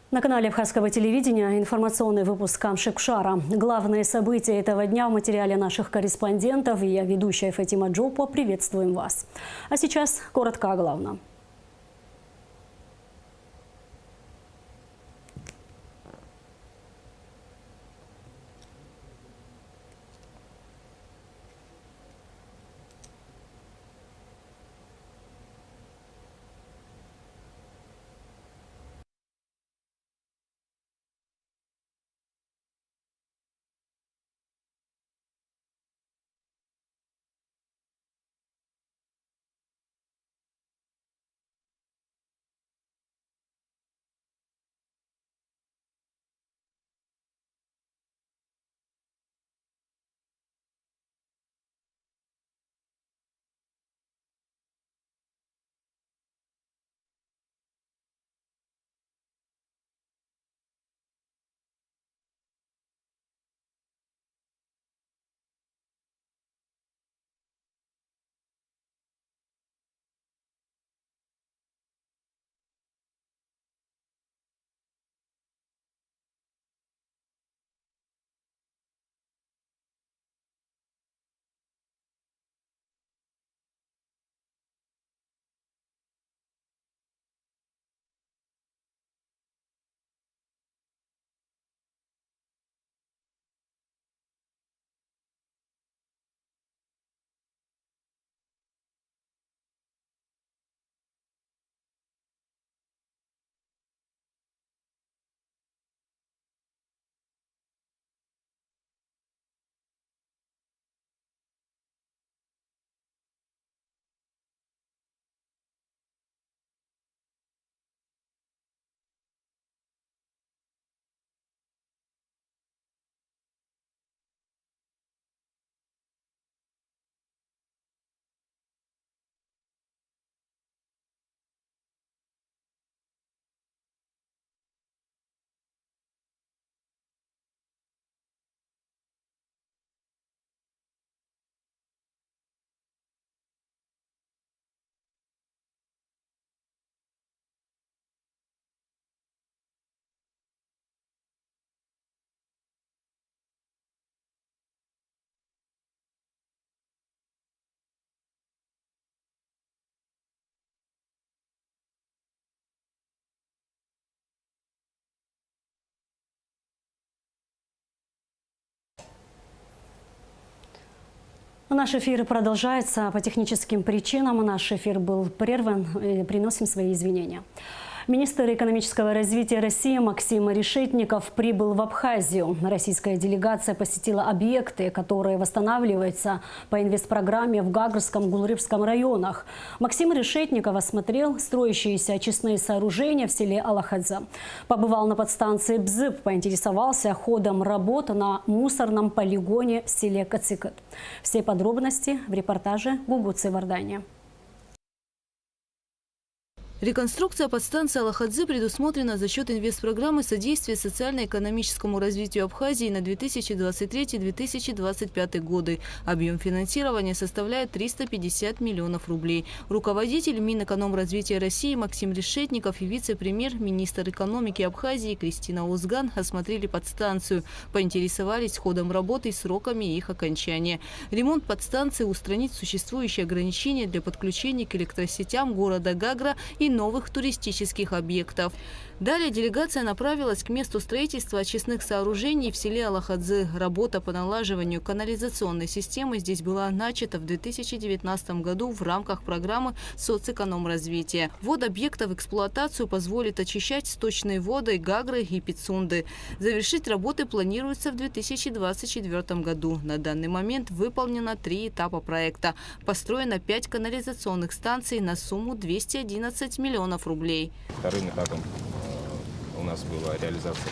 На канале Абхазского телевидения информационный выпуск Камшик-Пшара. Главные события этого дня в материале наших корреспондентов. И я, ведущая Фатима Джопо, приветствуем вас. А сейчас коротко о главном. Наш эфир продолжается. По техническим причинам наш эфир был прерван. Приносим свои извинения. Министр экономического развития России Максим Решетников прибыл в Абхазию. Российская делегация посетила объекты, которые восстанавливаются по инвестпрограмме в Гагрском, Гулревском районах. Максим Решетников осмотрел строящиеся очистные сооружения в селе Алахадзе. Побывал на подстанции Бзып, поинтересовался ходом работ на мусорном полигоне в селе Кацикат. Все подробности в репортаже Гугуцы Вардания. Реконструкция подстанции Алахадзе предусмотрена за счет инвестпрограммы содействия социально-экономическому развитию Абхазии на 2023-2025 годы. Объем финансирования составляет 350 миллионов рублей. Руководитель Минэкономразвития России Максим Решетников и вице-премьер-министр экономики Абхазии Кристина Озган осмотрели подстанцию, поинтересовались ходом работы и сроками их окончания. Ремонт подстанции устранит существующие ограничения для подключения к электросетям города Гагра и новых туристических объектов. Далее делегация направилась к месту строительства очистных сооружений в селе Алахадзе. Работа по налаживанию канализационной системы здесь была начата в 2019 году в рамках программы соцэкономразвития. Ввод объекта в эксплуатацию позволит очищать сточные воды Гагры и Пицунды. Завершить работы планируется в 2024 году. На данный момент выполнено 3 этапа проекта. Построено 5 канализационных станций на сумму 211 миллионов рублей. Вторым этапом у нас была реализация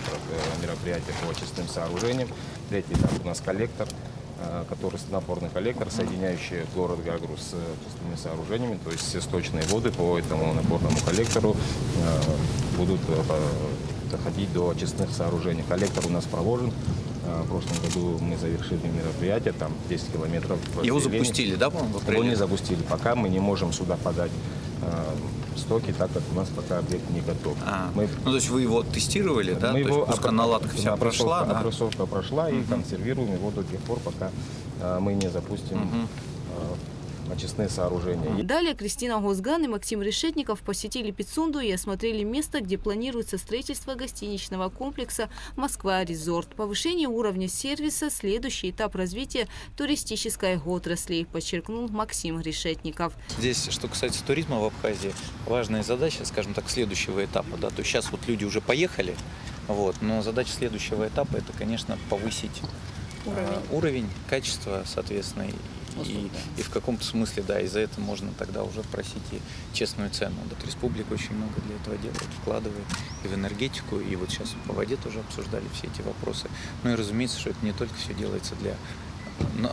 мероприятия по очистным сооружениям. Третий этап у нас коллектор, который напорный коллектор, соединяющий город Гагру с очистными сооружениями. То есть все сточные воды по этому напорному коллектору будут доходить до очистных сооружений. Коллектор у нас проложен. В прошлом году мы завершили мероприятие, там 10 километров. Его запустили, да, по-моему? Его не запустили. Пока мы не можем сюда подать стоки, так как у нас пока объект не готов. Мы, Ну, то есть вы его тестировали, да? мы То его есть пусконаладка вся прошла, да? опрессовка прошла, и консервируем его до тех пор, пока мы не запустим очистные сооружения. Далее Кристина Озган и Максим Решетников посетили Пицунду и осмотрели место, где планируется строительство гостиничного комплекса «Москва-Резорт». Повышение уровня сервиса – следующий этап развития туристической отрасли, подчеркнул Максим Решетников. Здесь, что касается туризма в Абхазии, важная задача, скажем так, следующего этапа. Да? То есть сейчас вот люди уже поехали, вот, но задача следующего этапа – это, конечно, повысить уровень, качество, соответственно, и в каком-то смысле, да, и за это можно тогда уже просить и честную цену. Вот республика очень много для этого делает, вкладывает и в энергетику, и вот сейчас по воде тоже обсуждали все эти вопросы. Ну и разумеется, что это не только все делается для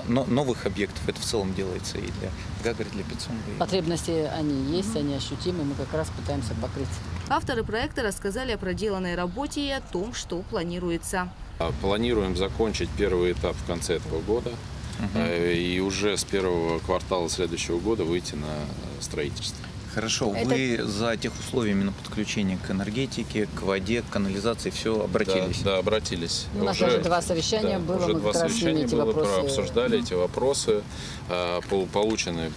новых объектов, это в целом делается и для Гагари, для Пицунды. Потребности они есть, они ощутимы, мы как раз пытаемся покрыть. Авторы проекта рассказали о проделанной работе и о том, что планируется. Планируем закончить первый этап в конце этого года. И уже с первого квартала следующего года выйти на строительство. Хорошо, вы за тех условиями на подключение к энергетике, к воде, к канализации все обратились? Да, обратились. У нас уже 2 совещания было, уже мы 2 как раз с ними совещания эти было, вопросы обсуждали эти вопросы, получены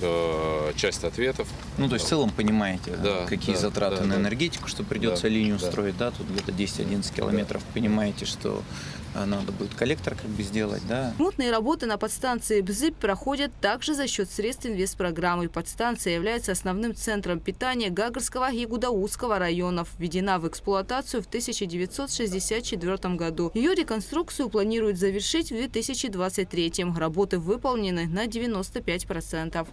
часть ответов. Ну, то есть в целом понимаете, Да, какие затраты на энергетику, что придется линию строить, да, тут где-то 10-11 километров. Понимаете, что надо будет коллектор как бы сделать, да. Ремонтные работы на подстанции БЗИП проходят также за счет средств инвестпрограммы. Подстанция является основным центром питания Гагарского и Гудаутского районов. Введена в эксплуатацию в 1964 году. Ее реконструкцию планируют завершить в 2023. Работы выполнены на 95%.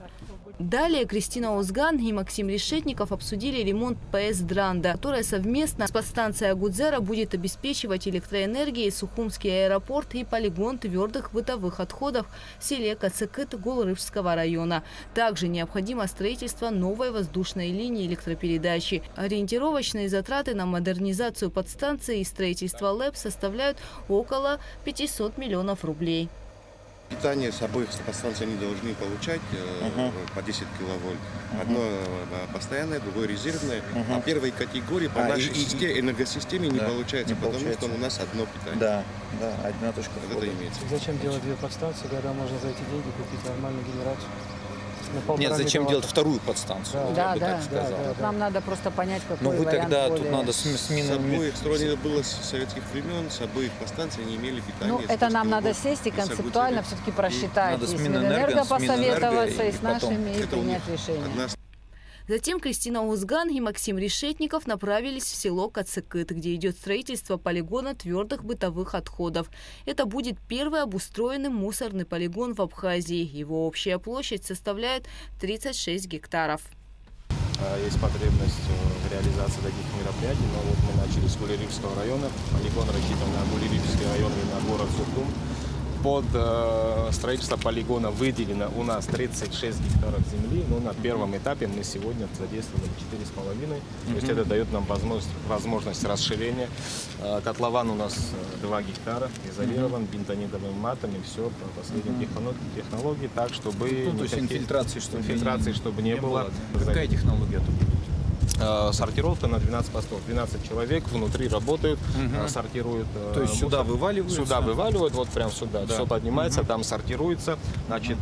Далее Кристина Озган и Максим Решетников обсудили ремонт ПС «Дранда», которая совместно с подстанцией Агудзера будет обеспечивать электроэнергией Сухумский аэропорт и полигон твердых бытовых отходов в селе Кацыкыт Голрыжского района. Также необходимо строительство новой воздушной линии электропередачи. Ориентировочные затраты на модернизацию подстанции и строительство ЛЭП составляют около 500 миллионов рублей. Питание с обоих подстанций они должны получать по 10 киловольт. Одно постоянное, другое резервное. А первой категории по нашей энергосистеме не получается, потому что у нас одно питание. Да, одна точка Вот это имеется. Зачем делать 2 подстанции, когда можно за эти деньги купить нормальную генерацию? Нет, зачем делать вторую подстанцию? Вот я бы так сказал. Нам надо просто понять, какой Но вы вариант тогда более... тут надо С сменами. обоих сторон это было с советских времен, с обоих подстанций они имели питание. Ну, это нам надо сесть и концептуально все-таки просчитать. Надо И с с Минэнерго, Минэнерго посоветоваться, и и с потом. нашими, и Это у них принять решение. одна Затем Кристина Озган и Максим Решетников направились в село Кацыкыт, где идет строительство полигона твердых бытовых отходов. Это будет первый обустроенный мусорный полигон в Абхазии. Его общая площадь составляет 36 гектаров. Есть потребность в реализации таких мероприятий, но вот мы начали с Гулерибского района. Полигон рассчитан на Гулерибский район и на город Сухум. Под строительство полигона выделено у нас 36 гектаров земли. Но на первом этапе мы сегодня задействовали 4,5. То есть это дает нам возможность расширения. Котлован у нас 2 гектара, изолирован бентонитовым матом, и все по последней технологии, так, чтобы... Ну, то есть инфильтрации, чтобы не было. Какая технология тут будет? Сортировка на 12 постов. 12 человек внутри работают, сортируют. То есть мусор. сюда вываливают? Сюда вываливают, вот прям сюда. Да. Все поднимается, там сортируется. Значит,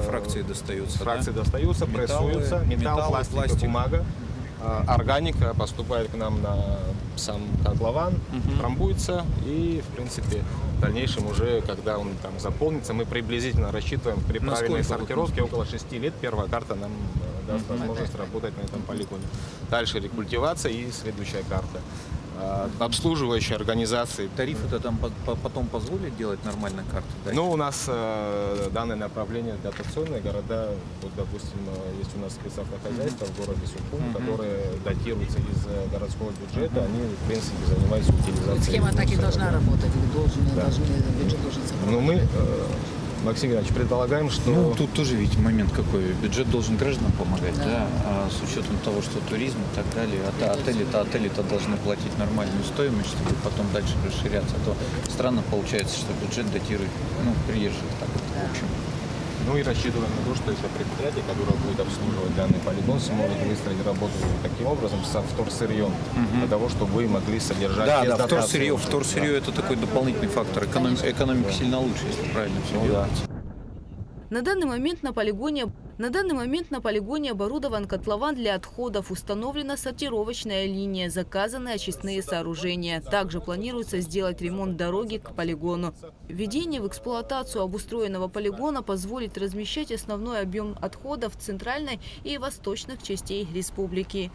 Фракции достаются. достаются, прессуются. Металл, пластик, бумага. Органика поступает к нам на сам котлован, трамбуется, и, в принципе, в дальнейшем уже, когда он там заполнится, мы приблизительно рассчитываем при правильной сортировке около 6 лет. Первая карта нам даст возможность работать на этом полигоне. Дальше рекультивация и следующая карта. Обслуживающие организации. Тарифы-то там потом позволят делать нормально карты? Да? Ну, у нас данное направление дотационные города, вот, допустим, есть у нас спецавтохозяйство в городе Сухум, которое датируется из городского бюджета, они, в принципе, занимаются утилизацией. Схема так и должна работать, бюджет должен собрать. Ну, мы, Максим Иванович, предполагаем, что... Ну, тут тоже ведь момент какой. Бюджет должен гражданам помогать, да? А с учетом того, что туризм и так далее, отели-то должны платить нормальную стоимость, чтобы потом дальше расширяться. А то странно получается, что бюджет датирует, приезжих так, в общем. Ну и рассчитываем на то, что это предприятие, которое будет обслуживать данный полигон, сможет выстроить работу таким образом со вторсырьем, для того, чтобы вы могли содержать без дотации. Вторсырье это такой дополнительный фактор. Экономика сильно лучше, если правильно все делать. На данный момент на полигоне оборудован котлован для отходов, установлена сортировочная линия, заказаны очистные сооружения. Также планируется сделать ремонт дороги к полигону. Введение в эксплуатацию обустроенного полигона позволит размещать основной объем отходов в центральной и восточных частей республики.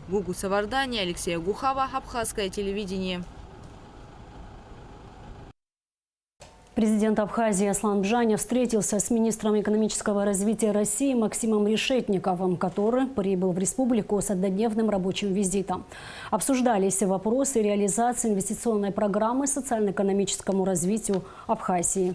Гугу Савардани, Алексей Гухава, Абхазское телевидение. Президент Абхазии Аслан Бжаня встретился с министром экономического развития России Максимом Решетниковым, который прибыл в республику с однодневным рабочим визитом. Обсуждались вопросы реализации инвестиционной программы социально-экономическому развитию Абхазии.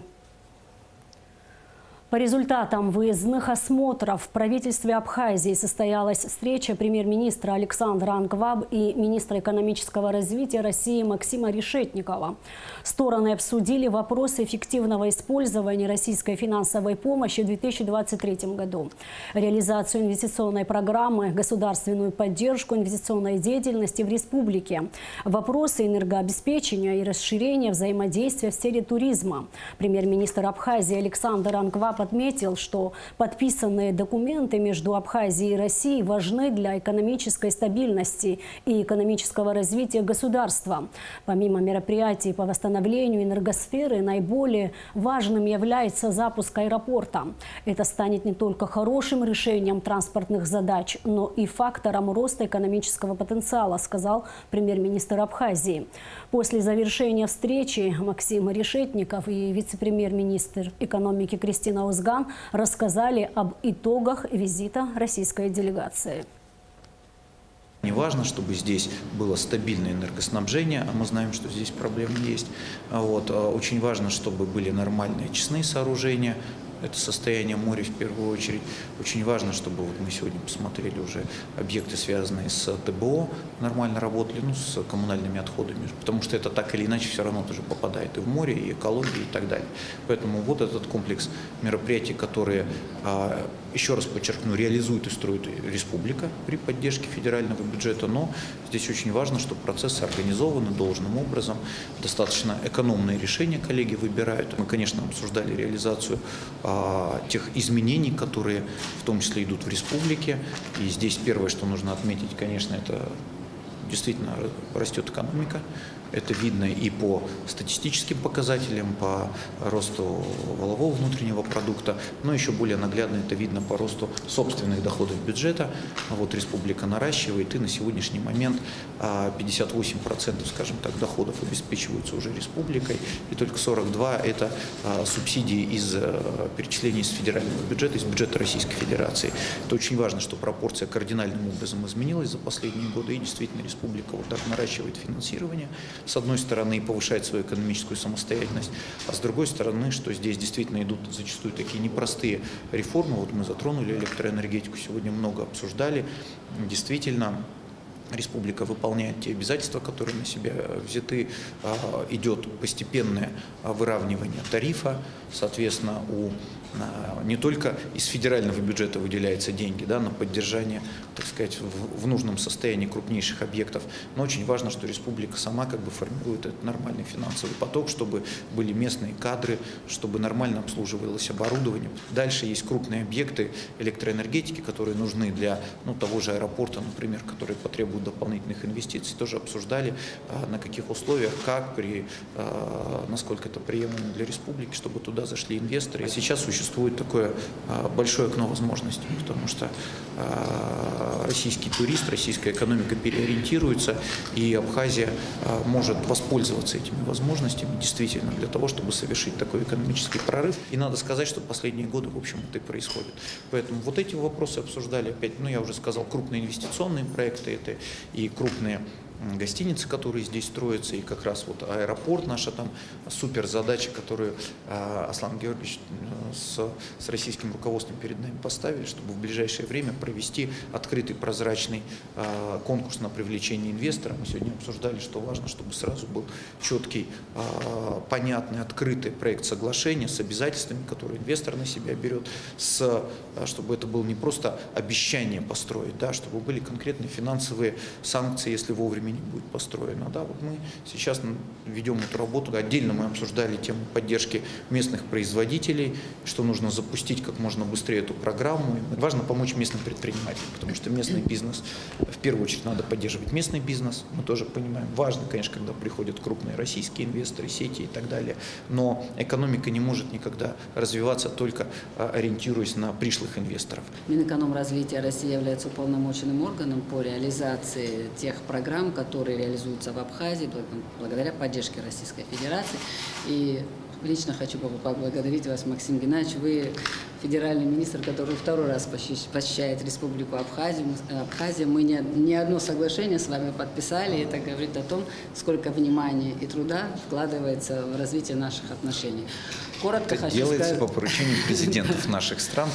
По результатам выездных осмотров в правительстве Абхазии состоялась встреча премьер-министра Александра Ангваб и министра экономического развития России Максима Решетникова. Стороны обсудили вопросы эффективного использования российской финансовой помощи в 2023 году, реализацию инвестиционной программы, государственную поддержку инвестиционной деятельности в республике, вопросы энергообеспечения и расширения взаимодействия в сфере туризма. Премьер-министр Абхазии Александр Ангваб отметил, что подписанные документы между Абхазией и Россией важны для экономической стабильности и экономического развития государства. Помимо мероприятий по восстановлению энергосферы, наиболее важным является запуск аэропорта. Это станет не только хорошим решением транспортных задач, но и фактором роста экономического потенциала, сказал премьер-министр Абхазии. После завершения встречи Максим Решетников и вице-премьер-министр экономики Кристина Озган рассказали об итогах визита российской делегации. Не важно, чтобы здесь было стабильное энергоснабжение, а мы знаем, что здесь проблемы есть. Очень важно, чтобы были нормальные очистные сооружения. Это состояние моря в первую очередь. Очень важно, чтобы мы сегодня посмотрели уже объекты, связанные с ТБО, нормально работали, с коммунальными отходами, потому что это так или иначе все равно тоже попадает и в море, и экология, и так далее. Поэтому вот этот комплекс мероприятий, которые, еще раз подчеркну, реализует и строит республика при поддержке федерального бюджета, но здесь очень важно, чтобы процессы организованы должным образом, достаточно экономные решения коллеги выбирают. Мы, конечно, обсуждали реализацию тех изменений, которые в том числе идут в республике. И здесь первое, что нужно отметить, конечно, это действительно растет экономика. Это видно и по статистическим показателям, по росту валового внутреннего продукта, но еще более наглядно это видно по росту собственных доходов бюджета. Республика наращивает, и на сегодняшний момент 58%, скажем так, доходов обеспечиваются уже республикой, и только 42% это субсидии из перечислений из федерального бюджета, из бюджета Российской Федерации. Это очень важно, что пропорция кардинальным образом изменилась за последние годы, и действительно республика вот так наращивает финансирование. С одной стороны, повышает свою экономическую самостоятельность, а с другой стороны, что здесь действительно идут зачастую такие непростые реформы. Вот мы затронули электроэнергетику, сегодня много обсуждали. Действительно, республика выполняет те обязательства, которые на себя взяты. Идет постепенное выравнивание тарифа. Соответственно, не только из федерального бюджета выделяются деньги на поддержание, так сказать, в нужном состоянии крупнейших объектов, но очень важно, что республика сама формирует этот нормальный финансовый поток, чтобы были местные кадры, чтобы нормально обслуживалось оборудование. Дальше есть крупные объекты электроэнергетики, которые нужны для того же аэропорта, например, которые потребуют дополнительных инвестиций. Тоже обсуждали, на каких условиях, насколько это приемлемо для республики, чтобы туда зашли инвесторы. Сейчас существует такое большое окно возможностей, потому что российский турист, российская экономика переориентируется, и Абхазия может воспользоваться этими возможностями действительно для того, чтобы совершить такой экономический прорыв. И надо сказать, что последние годы, в общем, это и происходит. Поэтому вот эти вопросы обсуждали опять, я уже сказал, крупные инвестиционные проекты, это и крупные гостиницы, которые здесь строятся, и как раз аэропорт, наша там супер задача, которую Аслан Георгиевич с российским руководством перед нами поставили, чтобы в ближайшее время провести открытый, прозрачный конкурс на привлечение инвестора. Мы сегодня обсуждали, что важно, чтобы сразу был четкий, понятный, открытый проект соглашения с обязательствами, которые инвестор на себя берет, чтобы это было не просто обещание построить, да, чтобы были конкретные финансовые санкции, если вовремя не будет построено. Да, вот мы сейчас ведем эту работу. Отдельно мы обсуждали тему поддержки местных производителей, что нужно запустить как можно быстрее эту программу. И важно помочь местным предпринимателям, потому что местный бизнес, в первую очередь, надо поддерживать местный бизнес. Мы тоже понимаем, важно, конечно, когда приходят крупные российские инвесторы, сети и так далее, но экономика не может никогда развиваться только ориентируясь на пришлых инвесторов. Минэкономразвития России является уполномоченным органом по реализации тех программ, которые реализуются в Абхазии благодаря поддержке Российской Федерации. И лично хочу поблагодарить вас, Максим Геннадьевич. Вы федеральный министр, который второй раз посещает Республику Абхазию. Мы не одно соглашение с вами подписали. Это говорит о том, сколько внимания и труда вкладывается в развитие наших отношений. Коротко это хочу делается сказать... по поручению президентов наших стран.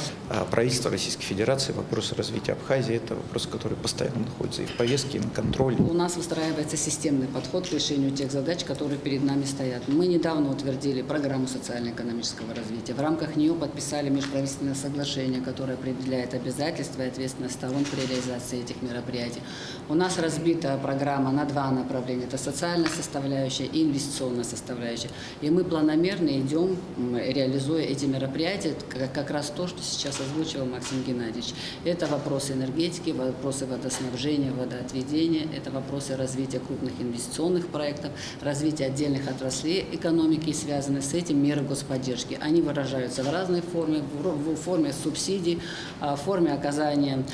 Правительство Российской Федерации, вопросы развития Абхазии – это вопросы, которые постоянно находятся и в повестке, и на контроле. У нас выстраивается системный подход к решению тех задач, которые перед нами стоят. Мы недавно утвердили программу социально-экономического развития. В рамках нее подписали межправительственное соглашение, которое определяет обязательства и ответственность сторон при реализации этих мероприятий. У нас разбита программа на два направления. Это социальная составляющая и инвестиционная составляющая. И мы планомерно идем, реализуя эти мероприятия, как раз то, что сейчас озвучивал Максим Геннадьевич. Это вопросы энергетики, вопросы водоснабжения, водоотведения, это вопросы развития крупных инвестиционных проектов, развития отдельных отраслей экономики и связанные с этим меры господдержки. Они выражаются в разной форме, в форме субсидий, в форме оказания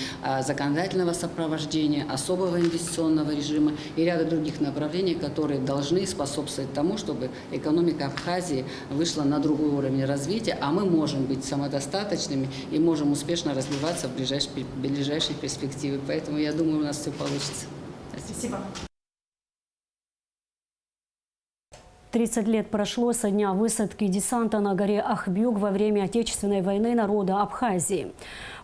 законодательного сопровождения, особого инвестиционного режима и ряда других направлений, которые должны способствовать тому, чтобы экономика Абхазии вышла на другой уровень развития, а мы можем быть самодостаточными и можем успешно развиваться в ближайшей перспективе. Поэтому я думаю, у нас все получится. Спасибо. 30 лет прошло со дня высадки десанта на горе Ахбюг во время Отечественной войны народа Абхазии.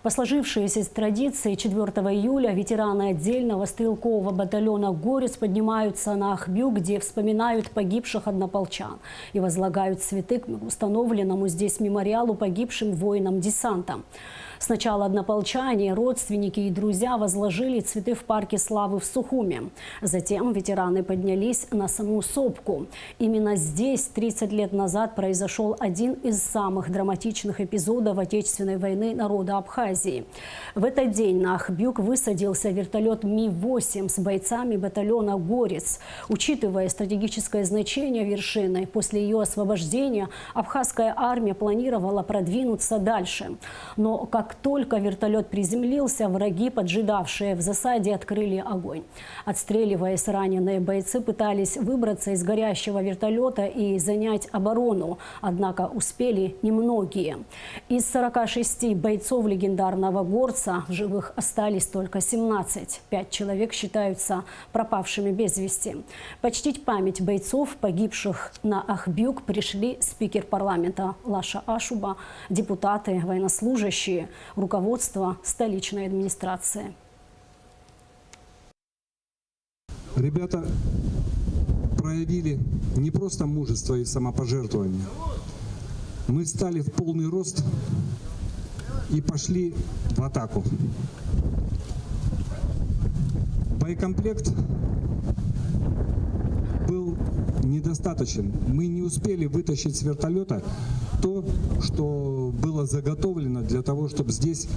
По сложившейся традиции 4 июля ветераны отдельного стрелкового батальона «Горец» поднимаются на Ахбюг, где вспоминают погибших однополчан и возлагают цветы к установленному здесь мемориалу погибшим воинам десанта. Сначала однополчане, родственники и друзья возложили цветы в парке Славы в Сухуме. Затем ветераны поднялись на саму сопку. Именно здесь 30 лет назад произошел один из самых драматичных эпизодов Отечественной войны народа Абхазии. В этот день на Ахбюг высадился вертолет Ми-8 с бойцами батальона «Горец». Учитывая стратегическое значение вершины, после ее освобождения абхазская армия планировала продвинуться дальше. Но как только вертолет приземлился, враги, поджидавшие в засаде, открыли огонь. Отстреливаясь, раненые бойцы пытались выбраться из горящего вертолета и занять оборону, однако успели немногие. Из 46 бойцов легендарного «Горца» в живых остались только 17. 5 человек считаются пропавшими без вести. Почтить память бойцов, погибших на Ахбюг, пришли спикер парламента Лаша Ашуба, депутаты, военнослужащие, руководство столичной администрации. Ребята проявили не просто мужество и самопожертвование. Мы встали в полный рост и пошли в атаку. Боекомплект был недостаточен. Мы не успели вытащить с вертолета то, что было заготовлено для того, чтобы здесь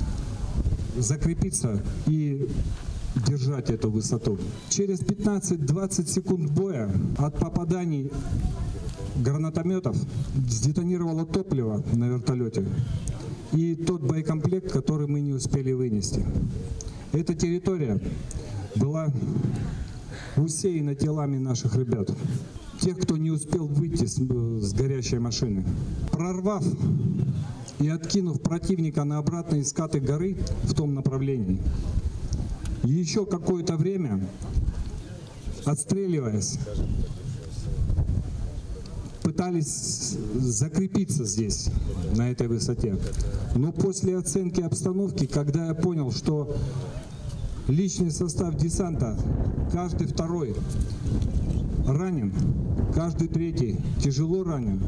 закрепиться и держать эту высоту. Через 15-20 секунд боя от попаданий гранатометов сдетонировало топливо на вертолете и тот боекомплект, который мы не успели вынести. Эта территория была усеяна телами наших ребят, тех, кто не успел выйти с горящей машины. Прорвав и откинув противника на обратные скаты горы в том направлении, еще какое-то время, отстреливаясь, пытались закрепиться здесь, на этой высоте. Но после оценки обстановки, когда я понял, что личный состав десанта, каждый второй ранен, каждый третий тяжело ранен,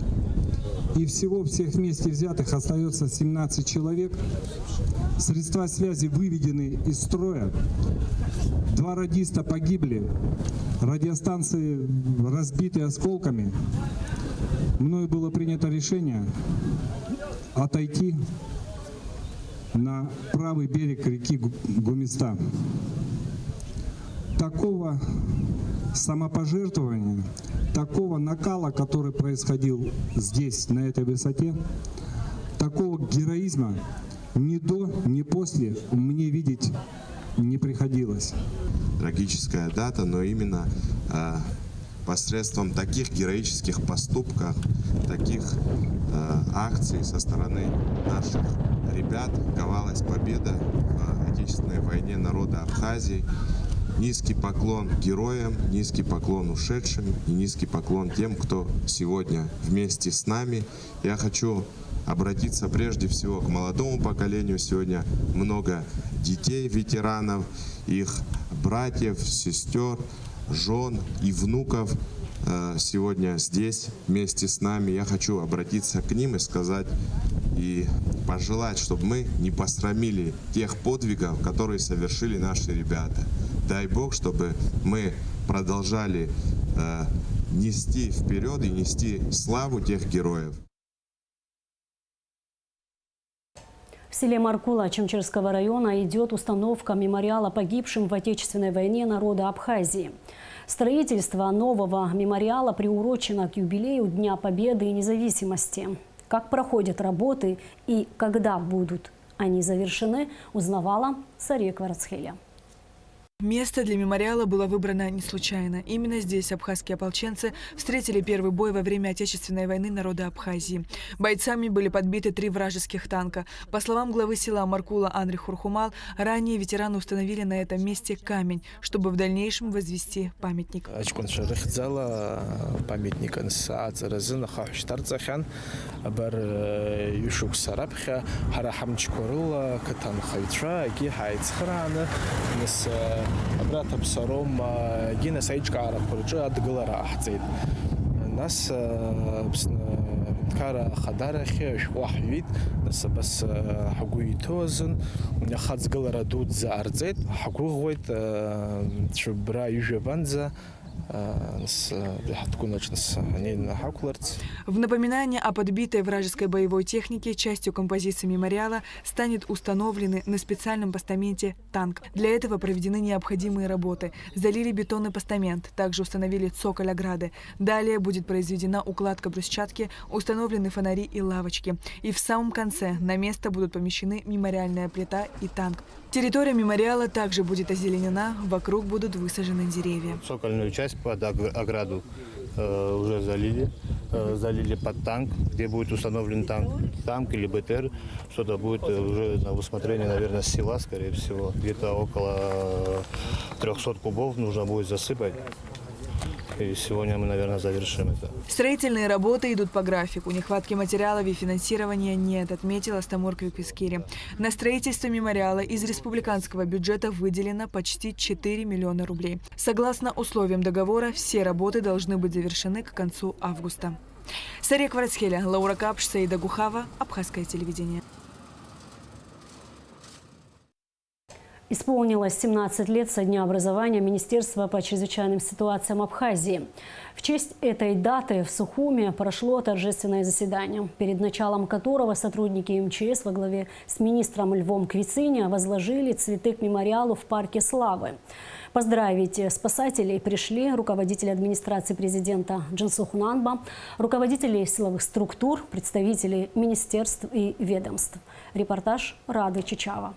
и всего всех вместе взятых остается 17 человек, средства связи выведены из строя, 2 радиста погибли, радиостанции разбиты осколками, мною было принято решение отойти на правый берег реки Гумиста. Такого самопожертвования, такого накала, который происходил здесь, на этой высоте, такого героизма ни до, ни после мне видеть не приходилось. Трагическая дата, но именно посредством таких героических поступков, таких акций со стороны наших ребят ковалась победа в Отечественной войне народа Абхазии. Низкий поклон героям, низкий поклон ушедшим и низкий поклон тем, кто сегодня вместе с нами. Я хочу обратиться прежде всего к молодому поколению. Сегодня много детей, ветеранов, их братьев, сестер, жен и внуков сегодня здесь вместе с нами. Я хочу обратиться к ним и сказать и пожелать, чтобы мы не посрамили тех подвигов, которые совершили наши ребята. Дай Бог, чтобы мы продолжали нести вперед и нести славу тех героев. В селе Маркула Чемчерского района идет установка мемориала погибшим в Отечественной войне народа Абхазии. Строительство нового мемориала приурочено к юбилею Дня Победы и Независимости. Как проходят работы и когда будут они завершены, узнавала Сария Кварцхеля. Место для мемориала было выбрано не случайно. Именно здесь абхазские ополченцы встретили первый бой во время Отечественной войны народа Абхазии. Бойцами были подбиты 3 вражеских танка. По словам главы села Маркула Андрей Хурхумал, ранее ветераны установили на этом месте камень, чтобы в дальнейшем возвести памятник. брата Псаром гина Саичка Араб Курджа Адгалара Ахцейд. Нас كارا خدارخي وحويد بس حقوي توزن خدز قلرا دود زارزيت حقوق ويت شبرا يجي بانزا. В напоминание о подбитой вражеской боевой технике частью композиции мемориала станет установленный на специальном постаменте танк. Для этого проведены необходимые работы. Залили бетонный постамент, также установили цоколь ограды. Далее будет произведена укладка брусчатки, установлены фонари и лавочки. И в самом конце на место будут помещены мемориальная плита и танк. Территория мемориала также будет озеленена, вокруг будут высажены деревья. Цокольную часть под ограду уже залили под танк, где будет установлен танк или БТР. Что-то будет уже на усмотрение, наверное, села, скорее всего. Где-то около 300 кубов нужно будет засыпать. И сегодня мы, наверное, завершим это. Строительные работы идут по графику. Нехватки материалов и финансирования нет, отметил Астамур Квиквискири. На строительство мемориала из республиканского бюджета выделено почти 4 миллиона рублей. Согласно условиям договора, все работы должны быть завершены к концу августа. Сария Кварцхеля, Лаура Капш, Саида Гухава, Абхазское телевидение. Исполнилось 17 лет со дня образования Министерства по чрезвычайным ситуациям Абхазии. В честь этой даты в Сухуме прошло торжественное заседание, перед началом которого сотрудники МЧС во главе с министром Львом Квициня возложили цветы к мемориалу в Парке Славы. Поздравить спасателей пришли руководители администрации президента Джинсу Хунанба, руководители силовых структур, представители министерств и ведомств. Репортаж Рады Чичава.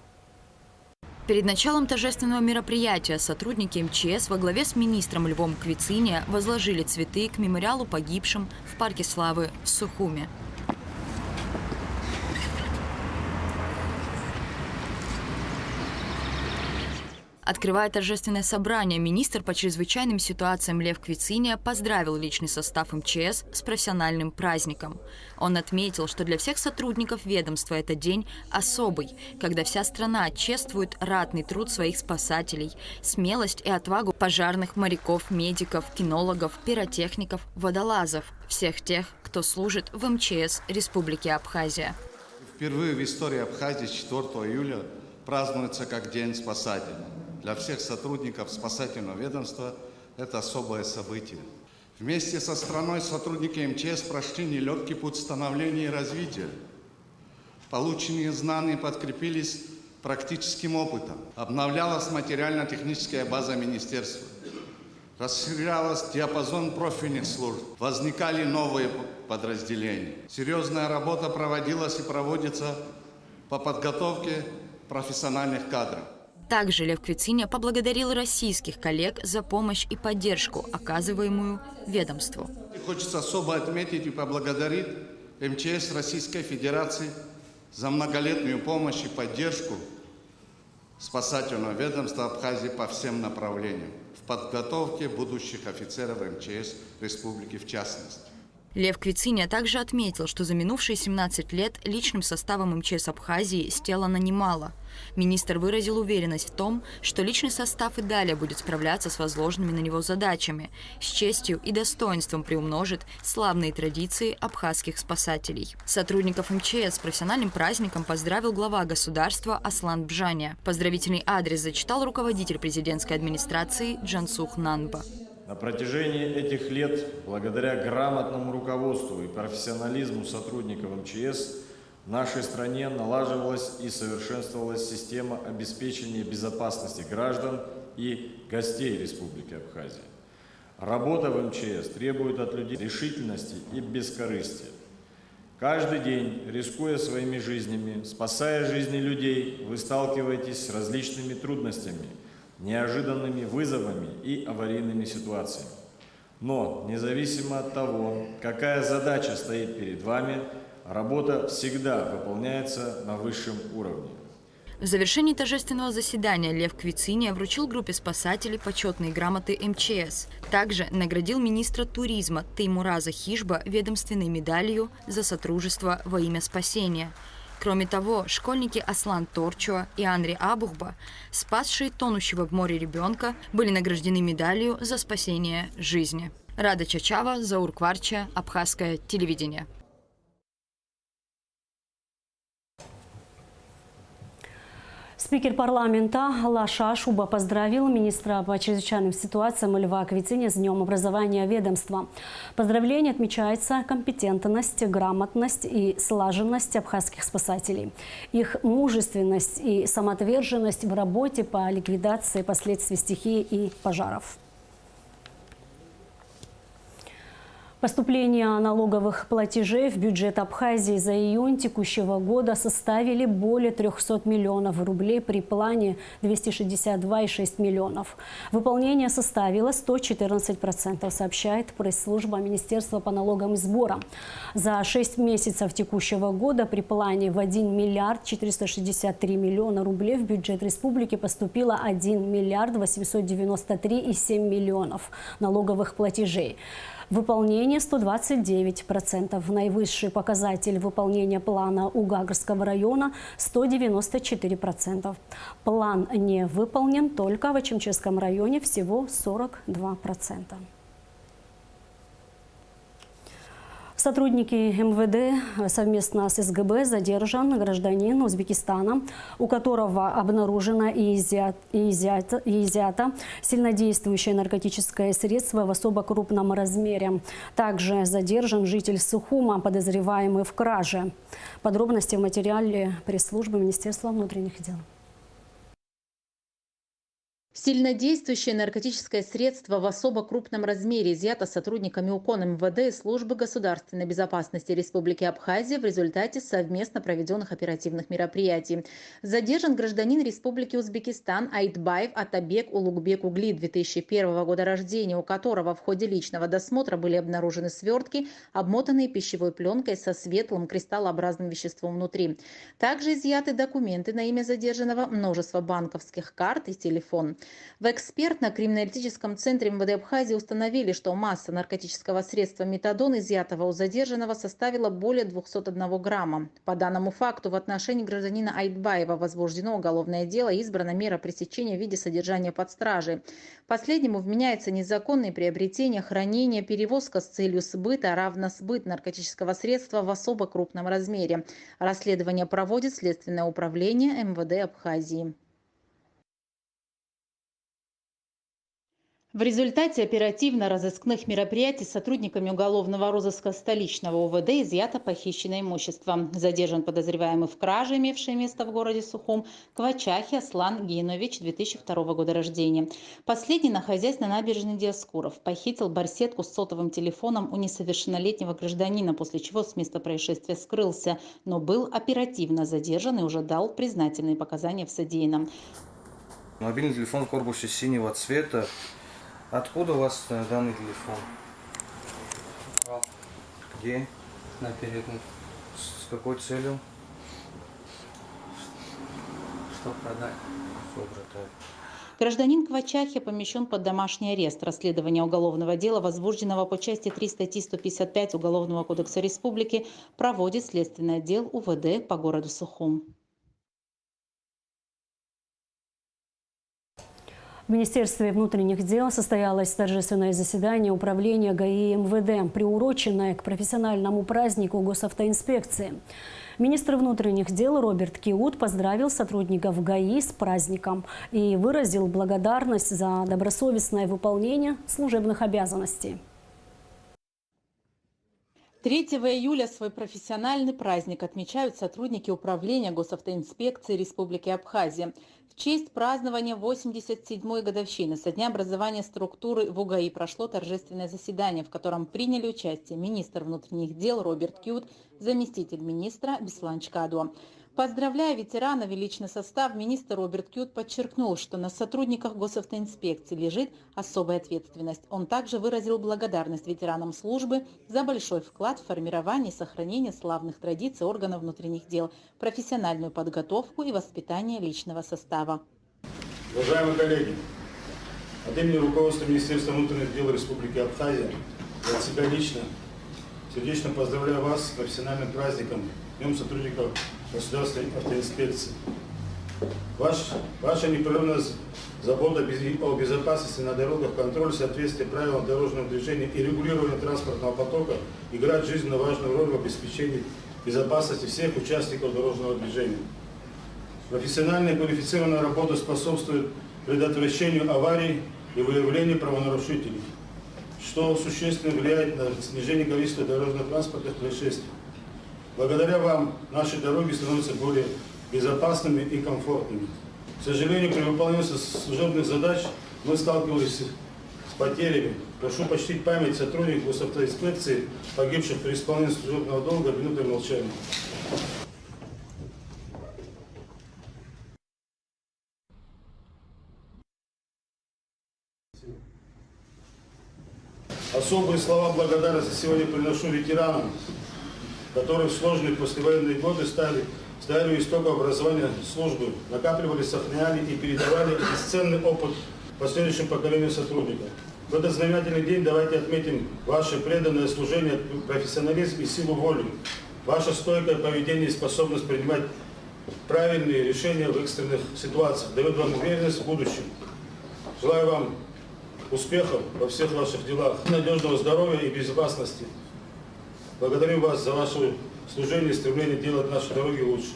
Перед началом торжественного мероприятия сотрудники МЧС во главе с министром Львом Квициня возложили цветы к мемориалу погибшим в Парке Славы в Сухуме. Открывая торжественное собрание, министр по чрезвычайным ситуациям Лев Квициния поздравил личный состав МЧС с профессиональным праздником. Он отметил, что для всех сотрудников ведомства это день особый, когда вся страна чествует ратный труд своих спасателей, смелость и отвагу пожарных, моряков, медиков, кинологов, пиротехников, водолазов, всех тех, кто служит в МЧС Республики Абхазия. Впервые в истории Абхазии 4 июля празднуется как День спасателя. Для всех сотрудников спасательного ведомства это особое событие. Вместе со страной сотрудники МЧС прошли нелегкий путь становления и развития. Полученные знания подкрепились практическим опытом. Обновлялась материально-техническая база министерства. Расширялся диапазон профильных служб. Возникали новые подразделения. Серьезная работа проводилась и проводится по подготовке профессиональных кадров. Также Лев Квициния поблагодарил российских коллег за помощь и поддержку, оказываемую ведомству. Хочется особо отметить и поблагодарить МЧС Российской Федерации за многолетнюю помощь и поддержку спасательного ведомства Абхазии по всем направлениям, в подготовке будущих офицеров МЧС Республики в частности. Лев Квициния также отметил, что за минувшие 17 лет личным составом МЧС Абхазии сделано немало. Министр выразил уверенность в том, что личный состав и далее будет справляться с возложенными на него задачами, с честью и достоинством приумножит славные традиции абхазских спасателей. Сотрудников МЧС с профессиональным праздником поздравил глава государства Аслан Бжаня. Поздравительный адрес зачитал руководитель президентской администрации Джансух Нанба. На протяжении этих лет, благодаря грамотному руководству и профессионализму сотрудников МЧС, в нашей стране налаживалась и совершенствовалась система обеспечения безопасности граждан и гостей Республики Абхазия. Работа в МЧС требует от людей решительности и бескорыстия. Каждый день, рискуя своими жизнями, спасая жизни людей, вы сталкиваетесь с различными трудностями, неожиданными вызовами и аварийными ситуациями. Но, независимо от того, какая задача стоит перед вами, работа всегда выполняется на высшем уровне. В завершении торжественного заседания Лев Квициния вручил группе спасателей почетные грамоты МЧС. Также наградил министра туризма Теймураза Хижба ведомственной медалью за сотрудничество во имя спасения. Кроме того, школьники Аслан Торчуа и Анри Абухба, спасшие тонущего в море ребенка, были награждены медалью за спасение жизни. Рада Чачава, Заур Кварча, Абхазское телевидение. Спикер парламента Лаша Ашуба поздравил министра по чрезвычайным ситуациям Льва Квициния с Днем образования ведомства. Поздравление отмечается компетентность, грамотность и слаженность абхазских спасателей. Их мужественность и самоотверженность в работе по ликвидации последствий стихии и пожаров. Поступления налоговых платежей в бюджет Абхазии за июнь текущего года составили более 300 миллионов рублей при плане 262,6 миллионов. Выполнение составило 114%, сообщает пресс-служба Министерства по налогам и сборам. За 6 месяцев текущего года при плане в 1 миллиард 463 миллиона рублей в бюджет республики поступило 1 миллиард 893,7 миллионов налоговых платежей. Выполнение 129%. Наивысший показатель выполнения плана у Гагарского района 194%. План не выполнен только в Ачимческом районе, всего 42%. Сотрудники МВД совместно с СГБ задержан гражданин Узбекистана, у которого обнаружено и изъято сильнодействующее наркотическое средство в особо крупном размере. Также задержан житель Сухума, подозреваемый в краже. Подробности в материале пресс-службы Министерства внутренних дел. Сильнодействующее наркотическое средство в особо крупном размере изъято сотрудниками УКОН МВД и Службы государственной безопасности Республики Абхазия в результате совместно проведенных оперативных мероприятий. Задержан гражданин Республики Узбекистан Айтбаев Атабек Улугбек Угли 2001 года рождения, у которого в ходе личного досмотра были обнаружены свертки, обмотанные пищевой пленкой со светлым кристаллообразным веществом внутри. Также изъяты документы на имя задержанного, множество банковских карт и телефон. В экспертно-криминалитическом центре МВД Абхазии установили, что масса наркотического средства метадон, изъятого у задержанного, составила более 201 грамма. По данному факту в отношении гражданина Айтбаева возбуждено уголовное дело и избрана мера пресечения в виде содержания под стражей. Последнему вменяется незаконное приобретение, хранение, перевозка с целью сбыта, равно сбыт наркотического средства в особо крупном размере. Расследование проводит Следственное управление МВД Абхазии. В результате оперативно-розыскных мероприятий сотрудниками уголовного розыска столичного УВД изъято похищенное имущество. Задержан подозреваемый в краже, имевший место в городе Сухум, Квачахи Аслан Гейнович 2002 года рождения. Последний, находясь на набережной Диаскуров, похитил барсетку с сотовым телефоном у несовершеннолетнего гражданина, после чего с места происшествия скрылся, но был оперативно задержан и уже дал признательные показания в содеянном. Мобильный телефон в корпусе синего цвета. Откуда у вас данный телефон? Где? На переднем. С какой целью? Что продать? Что продать? Гражданин Квачахи помещен под домашний арест. Расследование уголовного дела, возбужденного по части 3 статьи 155 Уголовного кодекса Республики, проводит Следственный отдел УВД по городу Сухум. В Министерстве внутренних дел состоялось торжественное заседание управления ГАИ МВД, приуроченное к профессиональному празднику госавтоинспекции. Министр внутренних дел Роберт Киут поздравил сотрудников ГАИ с праздником и выразил благодарность за добросовестное выполнение служебных обязанностей. 3 июля свой профессиональный праздник отмечают сотрудники управления госавтоинспекции Республики Абхазия. В честь празднования 87-й годовщины со дня образования структуры в УГАИ прошло торжественное заседание, в котором приняли участие министр внутренних дел Роберт Киут, заместитель министра Беслан Чкадуа. Поздравляя ветеранов и личный состав, министр Роберт Киут подчеркнул, что на сотрудниках госавтоинспекции лежит особая ответственность. Он также выразил благодарность ветеранам службы за большой вклад в формирование и сохранение славных традиций органов внутренних дел, профессиональную подготовку и воспитание личного состава. Уважаемые коллеги, от имени руководства Министерства внутренних дел Республики Абхазия и от себя лично сердечно поздравляю вас с профессиональным праздником, Днем сотрудников государственной автоинспекции. Ваша непрерывная забота о безопасности на дорогах, контроль соответствия правилам дорожного движения и регулирование транспортного потока играет жизненно важную роль в обеспечении безопасности всех участников дорожного движения. Профессиональная и квалифицированная работа способствует предотвращению аварий и выявлению правонарушителей, что существенно влияет на снижение количества дорожно-транспортных происшествий. Благодаря вам наши дороги становятся более безопасными и комфортными. К сожалению, при выполнении служебных задач мы сталкивались с потерями. Прошу почтить память сотрудников госавтоинспекции, погибших при исполнении служебного долга, минутой молчания. Особые слова благодарности сегодня приношу ветеранам, которые в сложные послевоенные годы стали у истока образования службы, накапливали, сохраняли и передавали бесценный опыт последующим поколениям сотрудников. В этот знаменательный день давайте отметим ваше преданное служение, профессионализм и силу воли, ваше стойкое поведение и способность принимать правильные решения в экстренных ситуациях, дает вам уверенность в будущем. Желаю вам успехов во всех ваших делах, надежного здоровья и безопасности. Благодарю вас за ваше служение и стремление делать наши дороги лучше.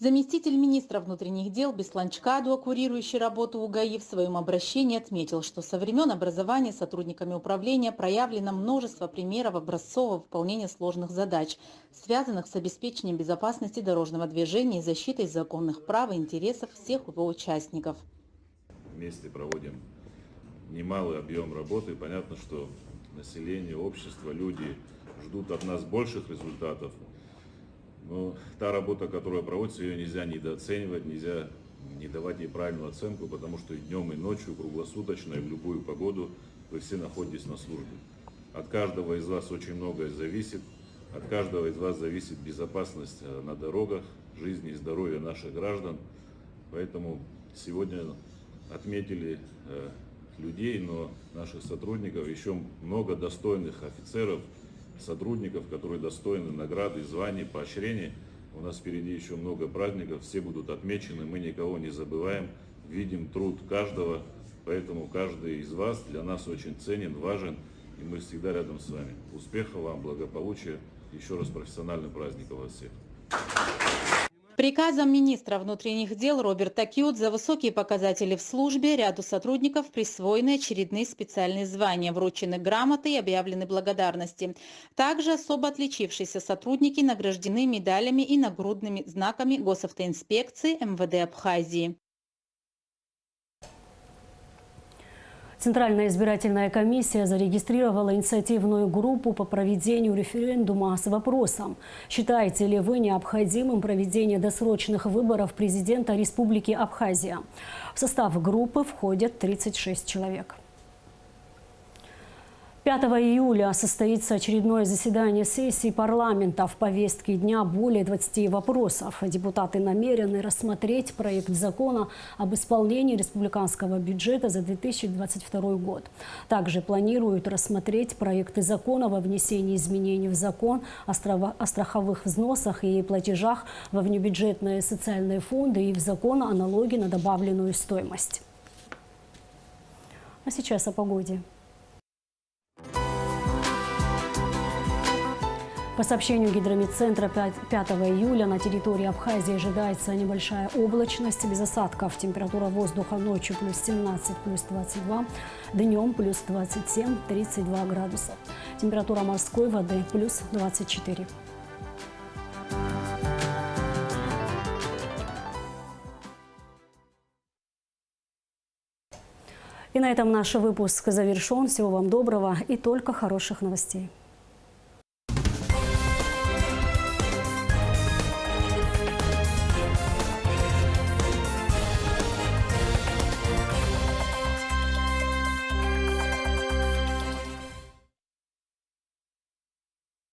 Заместитель министра внутренних дел Беслан Чкадуа, курирующий работу УГАИ, в своем обращении отметил, что со времен образования сотрудниками управления проявлено множество примеров образцового выполнения сложных задач, связанных с обеспечением безопасности дорожного движения и защитой законных прав и интересов всех его участников. вместе проводим немалый объем работы. Понятно, что население, общество, люди ждут от нас больших результатов. Но та работа, которая проводится, ее нельзя недооценивать, нельзя не давать ей правильную оценку, потому что и днем, и ночью, круглосуточно, и в любую погоду вы все находитесь на службе. От каждого из вас очень многое зависит. От каждого из вас зависит безопасность на дорогах, жизни и здоровье наших граждан. Поэтому сегодня отметили людей, но наших сотрудников, еще много достойных офицеров, сотрудников, которые достойны награды, званий, поощрений. У нас впереди еще много праздников, все будут отмечены, мы никого не забываем, видим труд каждого, поэтому каждый из вас для нас очень ценен, важен, и мы всегда рядом с вами. Успехов вам, благополучия, еще раз профессиональным праздником вас всех. Приказом министра внутренних дел Роберта Кьют за высокие показатели в службе ряду сотрудников присвоены очередные специальные звания, вручены грамоты и объявлены благодарности. Также особо отличившиеся сотрудники награждены медалями и нагрудными знаками Госавтоинспекции МВД Абхазии. Центральная избирательная комиссия зарегистрировала инициативную группу по проведению референдума с вопросом: считаете ли вы необходимым проведение досрочных выборов президента Республики Абхазия? В состав группы входят 36 человек. 5 июля состоится очередное заседание сессии парламента. В повестке дня более 20 вопросов. Депутаты намерены рассмотреть проект закона об исполнении республиканского бюджета за 2022 год. Также планируют рассмотреть проекты закона во внесении изменений в закон о страховых взносах и платежах во внебюджетные социальные фонды и в закон о налоге на добавленную стоимость. А сейчас о погоде. По сообщению гидрометцентра, 5 июля на территории Абхазии ожидается небольшая облачность без осадков. Температура воздуха ночью плюс 17, плюс 22, днем плюс 27, 32 градуса. Температура морской воды плюс 24. И на этом наш выпуск завершен. Всего вам доброго и только хороших новостей.